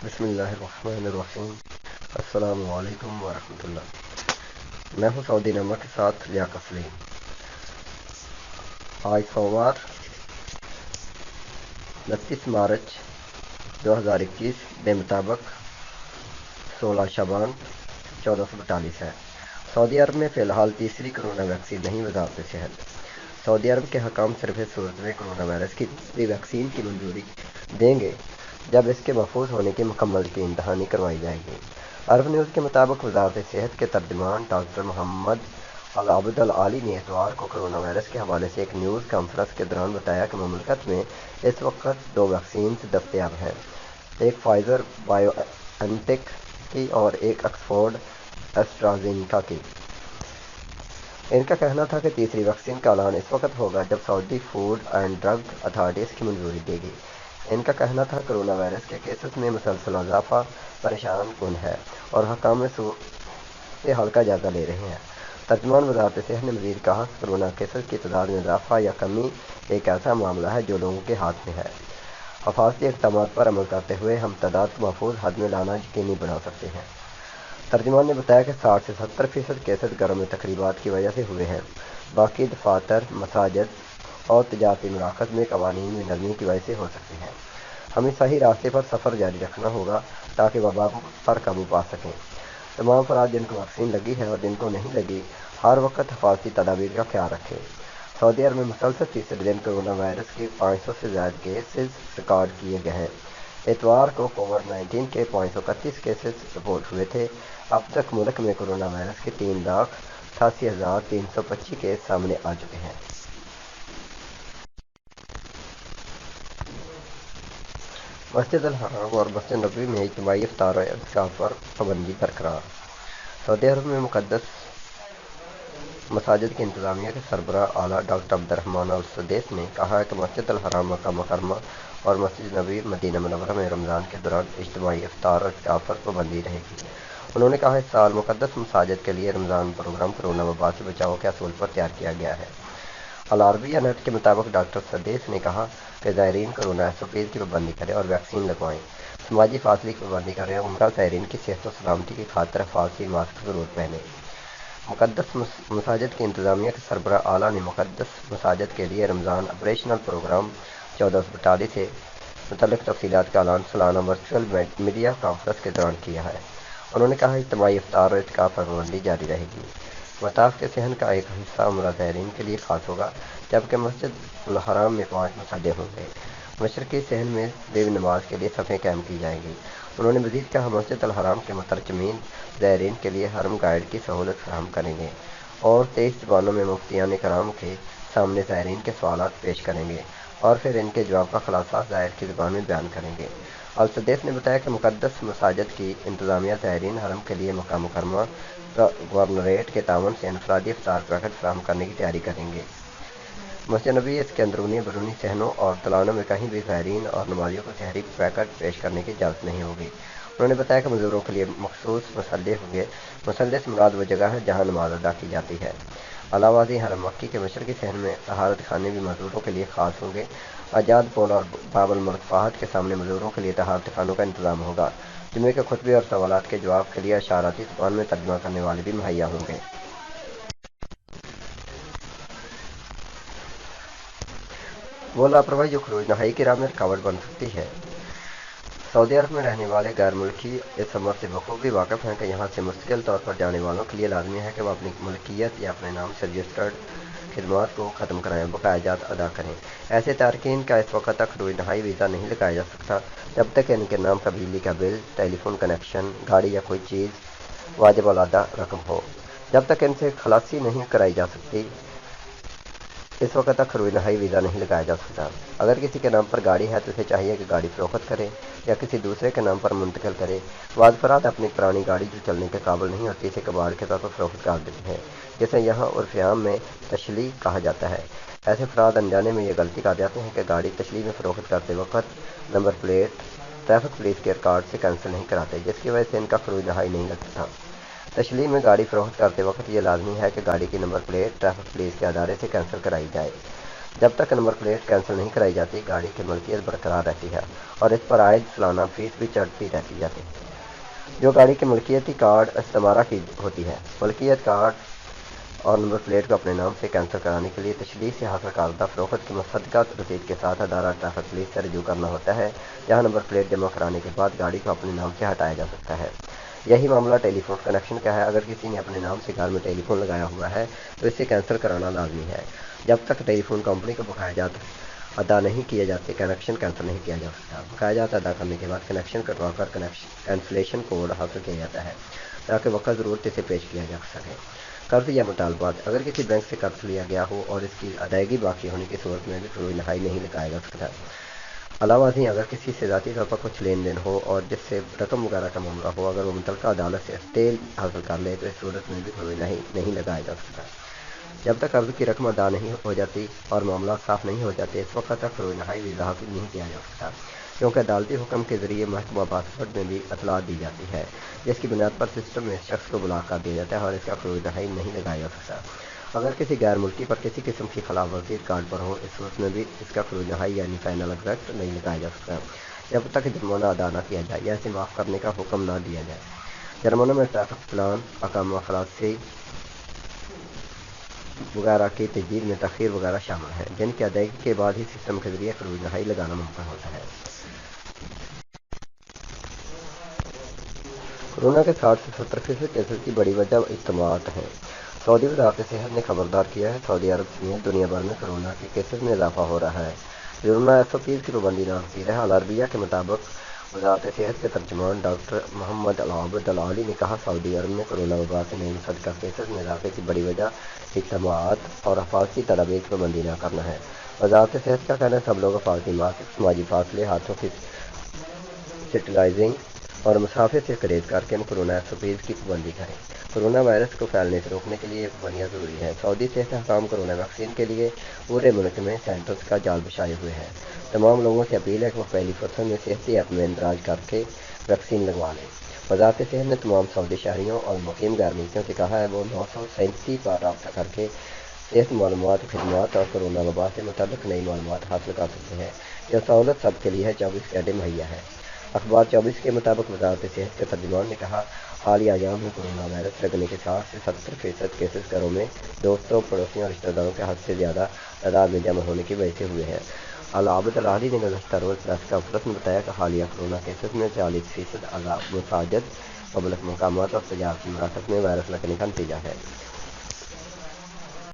بسم اللہ الرحمن الرحیم۔ السلام علیکم ورحمۃ اللہ۔ میں ہوں سعودی نما کے ساتھ لیاقت سلیم۔ آج سوموار 29 مارچ 2021 بے مطابق 16 شعبان 1442 ہے۔ سعودی عرب میں فی الحال تیسری کرونا ویکسین نہیں۔ وزارت صحت سعودی عرب کے حکام صرف اس صورت میں کرونا وائرس کی تیسری ویکسین کی منظوری دیں گے جب اس کے محفوظ ہونے کی مکمل یقین دہانی کروائی جائے گی۔ عرب نیوز کے مطابق وزارت صحت کے ترجمان ڈاکٹر محمد العبد العالی نے اتوار کو کرونا وائرس کے حوالے سے ایک نیوز کانفرنس کے دوران بتایا کہ مملکت میں اس وقت 2 ویکسینز دستیاب ہیں، ایک فائزر بائیو انٹیک کی اور ایک آکسفورڈ ایسٹرازینیکا کی۔ ان کا کہنا تھا کہ تیسری ویکسین کا اعلان اس وقت ہوگا جب سعودی فوڈ اینڈ ڈرگ اتھارٹی اس کی منظوری دے گی۔ ان کا کہنا تھا کرونا وائرس کے کیسز میں مسلسل اضافہ پریشان کن ہے اور حکام صورتحال کا جائزہ لے رہے ہیں۔ ترجمان وزارت صحت نے مزید کہا کہ کرونا کیسز کی تعداد میں اضافہ یا کمی ایک ایسا معاملہ ہے جو لوگوں کے ہاتھ میں ہے۔ حفاظتی اقدامات پر عمل کرتے ہوئے ہم تعداد کو محفوظ حد میں لانا یقینی بنا سکتے ہیں۔ ترجمان نے بتایا کہ 60 سے 70% کیسز گھروں میں تقریبات کی وجہ سے ہوئے ہیں، باقی دفاتر، مساجد اور تجارتی مراکز میں قوانین میں نرمی کی وجہ سے ہو سکتے ہیں۔ ہمیں صحیح راستے پر سفر جاری رکھنا ہوگا تاکہ وبا پر قابو پا سکیں۔ تمام افراد جن کو ویکسین لگی ہے اور جن کو نہیں لگی ہر وقت حفاظتی تدابیر کا خیال رکھیں۔ سعودی عرب میں مسلسل تیسرے دن کرونا وائرس کے 500 سے زائد کیسز ریکارڈ کیے گئے ہیں۔ اتوار کو کووڈ-19 کے 531 کیسز رپورٹ ہوئے تھے۔ اب تک ملک میں کرونا وائرس کے 3,88,325 کیس سامنے آ چکے ہیں۔ مسجد الحرام اور مسجد نبوی میں اجتماعی افطار و اعتکاف پر پابندی برقرار۔ سعودی عرب میں مقدس مساجد کی انتظامیہ کے سربراہ اعلیٰ ڈاکٹر عبد الرحمن السدیس نے کہا ہے کہ مسجد الحرام مکہ مکرمہ اور مسجد نبوی مدینہ منورہ میں رمضان کے دوران اجتماعی افطار اور اعتکاف پر پابندی رہے گی۔ انہوں نے کہا اس سال مقدس مساجد کے لیے رمضان پروگرام کرونا وبا سے بچاؤ کے اصول پر تیار کیا گیا ہے۔ العربیہ نیٹ کے مطابق ڈاکٹر سدیس نے کہا کہ زائرین کورونا ایس کی پابندی کریں اور ویکسین لگوائیں، سماجی فاصلے کی پابندی کریں اور عمرہ زائرین کی صحت و سلامتی کی خاطر حفاظتی ماسک ضرور پہنیں۔ مقدس مساجد کی انتظامیہ کے سربراہ اعلیٰ نے مقدس مساجد کے لیے رمضان آپریشنل پروگرام 1442 سے متعلق تفصیلات کا اعلان سالانہ ورچوئل میڈیا کانفرنس کے دوران کیا ہے۔ انہوں نے کہا اجتماعی افطار اور اعتکاف پر پابندی جاری رہے گی۔ مطاف کے صحن کا ایک حصہ عمرہ زائرین کے لیے خاص ہوگا، جبکہ مسجد الحرام میں 5 مسلے ہوں گے۔ مشرقی صحن میں دیوی نماز کے لیے صفیں قائم کی جائیں گی۔ انہوں نے مزید کہا مسجد الحرام کے مترجمین زائرین کے لیے حرم گائیڈ کی سہولت فراہم کریں گے اور 23 زبانوں میں مفتیان کرام کے سامنے زائرین کے سوالات پیش کریں گے اور پھر ان کے جواب کا خلاصہ زائر کی زبان میں بیان کریں گے۔ السدیس نے بتایا کہ مقدس مساجد کی انتظامیہ زائرین حرم کے لیے مکہ مکرمہ گورنریٹ کے تعاون سے انفرادی افطار پیکٹ فراہم کرنے کی تیاری کریں گے۔ مسجد نبوی اس کے اندرونی بیرونی صحنوں اور دلانوں میں کہیں بھی زائرین اور نمازیوں کو شہری پیکٹ پیش کرنے کی اجازت نہیں ہوگی۔ انہوں نے بتایا کہ مزدوروں کے لیے مخصوص مسلے ہوں گے۔ مسلے سے مراد وہ جگہ ہے جہاں نماز ادا کی جاتی ہے۔ علاوہ ازیں حرم مکی کے مشرقی صحن میں طہارت خانے بھی مزدوروں کے لیے خاص ہوں گے۔ اجاد پول اور باب المرفوعات کے سامنے مزدوروں کے لیے طہارت خانوں کا انتظام ہوگا۔ جمعے کے خطبے اور سوالات کے جواب کے لیے اشاراتی زبان میں ترجمہ کرنے والے بھی مہیا ہوں گے۔ وہ لاپرواہی جو خروج نہائی کی راہ میں رکاوٹ بن سکتی ہے۔ سعودی عرب میں رہنے والے غیر ملکی اس امر سے بخوبی واقف ہیں کہ یہاں سے مستقل طور پر جانے والوں کے لیے لازمی ہے کہ وہ اپنی ملکیت یا اپنے نام سے رجسٹرڈ خدمات کو ختم کرائیں، بقایا جات ادا کریں۔ ایسے تارکین کا اس وقت تک خروج نہائی ویزا نہیں لگایا جا سکتا جب تک کہ ان کے نام کا بجلی کا بل، ٹیلی فون کنیکشن، گاڑی یا کوئی چیز واجب الادا رقم ہو۔ جب تک ان سے خلاصی نہیں کرائی جا سکتی اس وقت تک خروج نہائی ویزا نہیں لگایا جا سکتا۔ اگر کسی کے نام پر گاڑی ہے تو اسے چاہیے کہ گاڑی فروخت کرے یا کسی دوسرے کے نام پر منتقل کرے۔ بعض افراد اپنی پرانی گاڑی جو چلنے کے قابل نہیں ہوتی اسے کباڑ کے طور پر فروخت کر دیتے ہیں، جسے یہاں عرف عام میں تشلیح کہا جاتا ہے۔ ایسے افراد انجانے میں یہ غلطی کر جاتے ہیں کہ گاڑی تشلیح میں فروخت کرتے وقت نمبر پلیٹ ٹریفک پولیس کے ریکارڈ سے کینسل نہیں کراتے، جس کی وجہ سے ان کا خروج نہائی نہیں لگتا۔ تشلیح میں گاڑی فروخت کرتے وقت یہ لازمی ہے کہ گاڑی کی نمبر پلیٹ ٹریفک پولیس کے ادارے سے کینسل کرائی جائے۔ جب تک نمبر پلیٹ کینسل نہیں کرائی جاتی گاڑی کی ملکیت برقرار رہتی ہے اور اس پر عائد سالانہ فیس بھی چڑھتی رہتی جاتی ہے۔ جو گاڑی کی ملکیتی کارڈ استمارہ کی ہوتی ہے، ملکیت کارڈ اور نمبر پلیٹ کو اپنے نام سے کینسل کرانے کے لیے تشدد سے حاصل کردہ فروخت کی مصدقہ رسید کے ساتھ ادارہ ٹریفک پولیس سے رجوع کرنا ہوتا ہے، جہاں نمبر پلیٹ جمع کرانے کے بعد گاڑی کو اپنے نام سے ہٹایا جا سکتا ہے۔ یہی معاملہ ٹیلی فون کنیکشن کا ہے۔ اگر کسی نے اپنے نام سے گھر میں ٹیلی فون لگایا ہوا ہے تو اسے کینسل کرانا لازمی ہے۔ جب تک ٹیلی فون کمپنی کو بقایا جاتا ادا نہیں کیے جاتے کنیکشن کینسل نہیں کیا جا سکتا۔ بقایا جات ادا کرنے کے بعد کنیکشن کٹوا کر کینسلیشن کوڈ حاصل کیا جاتا ہے تاکہ وقت ضرورت اسے پیش کیا جا سکے۔ قرض یا مطالبات: اگر کسی بینک سے قرض لیا گیا ہو اور اس کی ادائیگی باقی ہونے کی صورت میں بھی فروئی نہائی نہیں لگایا جا سکتا۔ علاوہ ازیں اگر کسی سے ذاتی طور پر کچھ لین دین ہو اور جس سے رقم وغیرہ کا معاملہ ہو، اگر وہ متعلقہ عدالت سے اسٹے حاصل کر لے تو اس صورت میں بھی فروئی نہائی نہیں لگایا جا سکتا۔ جب تک قرض کی رقم ادا نہیں ہو جاتی اور معاملات صاف نہیں ہو جاتے اس وقت تک فروئی نہائی ویزا حاصل نہیں کیا جا سکتا، کیونکہ عدالتی حکم کے ذریعے محکمہ پاسپورٹ میں بھی اطلاعات دی جاتی ہے جس کی بنیاد پر سسٹم میں اس شخص کو بلاک کر دیا جاتا ہے اور اس کا فروئی نہائی نہیں لگایا جا سکتا۔ اگر کسی غیر ملکی پر کسی قسم کی خلاف ورزی کارڈ پر ہو اس صورت میں بھی اس کا فروئی نہائی یعنی فائنل ایگزیکٹ نہیں لگایا جا سکتا جب تک جرمانہ ادا نہ کیا جائے یا اسے معاف کرنے کا حکم نہ دیا جائے۔ جرمانوں میں ٹریفک چلان، اقامہ خلاصی وغیرہ کی تجدید میں تاخیر وغیرہ شامل ہیں، جن کی ادائیگی کے بعد ہی سسٹم کے ذریعے فروئی نہائی لگانا ممکن ہوتا ہے۔ کورونا کے 60 سے 70% کیسز کی بڑی وجہ اجتماعات ہیں۔ سعودی وزارت صحت نے خبردار کیا ہے سعودی عرب سمیت دنیا بھر میں کورونا کے کیسز میں اضافہ ہو رہا ہے۔ کورونا SOPs کی پابندی ناگزیر ہے۔ العربیہ کے مطابق وزارت صحت کے ترجمان ڈاکٹر محمد عبدالعالی نے کہا سعودی عرب میں کورونا وبا سے نئی مصدقہ کیسز میں اضافے کی بڑی وجہ اجتماعات اور حفاظتی تدابیر کی پابندی نہ کرنا ہے۔ وزارت صحت کا کہنا ہے سب لوگ حفاظتی ماسک، سماجی فاصلے، ہاتھوں کی سینیٹائزنگ اور مسافر سے پرہیز کر کے کورونا SOPs کی پابندی کریں۔ کورونا وائرس کو پھیلنے سے روکنے کے لیے یہ پابندیاں ضروری ہیں۔ سعودی صحت حکام کورونا ویکسین کے لیے پورے ملک میں سینٹرز کا جال بچھائے ہوئے ہیں۔ تمام لوگوں سے اپیل ہے کہ وہ پہلی فرصت میں صحتی ایپ میں اندراج کر کے ویکسین لگوا لیں۔ وزارت صحت نے تمام سعودی شہریوں اور مقیم غیر ملکیوں سے کہا ہے وہ 937 پر رابطہ کر کے صحت معلومات و خدمات اور کورونا وبا سے متعلق نئی معلومات حاصل کر سکتے ہیں۔ یہ سہولت سب کے لیے ہے، 24 گھنٹے مہیا ہے۔ اخبار 24 کے مطابق وزارت صحت کے ترجمان نے کہا حالیہ ایام میں کورونا وائرس لگنے کے 60 سے 70% کیسز گھروں میں دوستوں، پڑوسیوں اور رشتہ داروں کے حد سے زیادہ تعداد میں جمع ہونے کی وجہ سے ہوئے ہیں۔ عبدالعالی نے گزشتہ روز پریس کانفرنس میں بتایا کہ حالیہ کورونا کیسز میں 40% مساجد، پبلک مقامات اور تجارتی مراکز میں وائرس لگنے کا نتیجہ ہے۔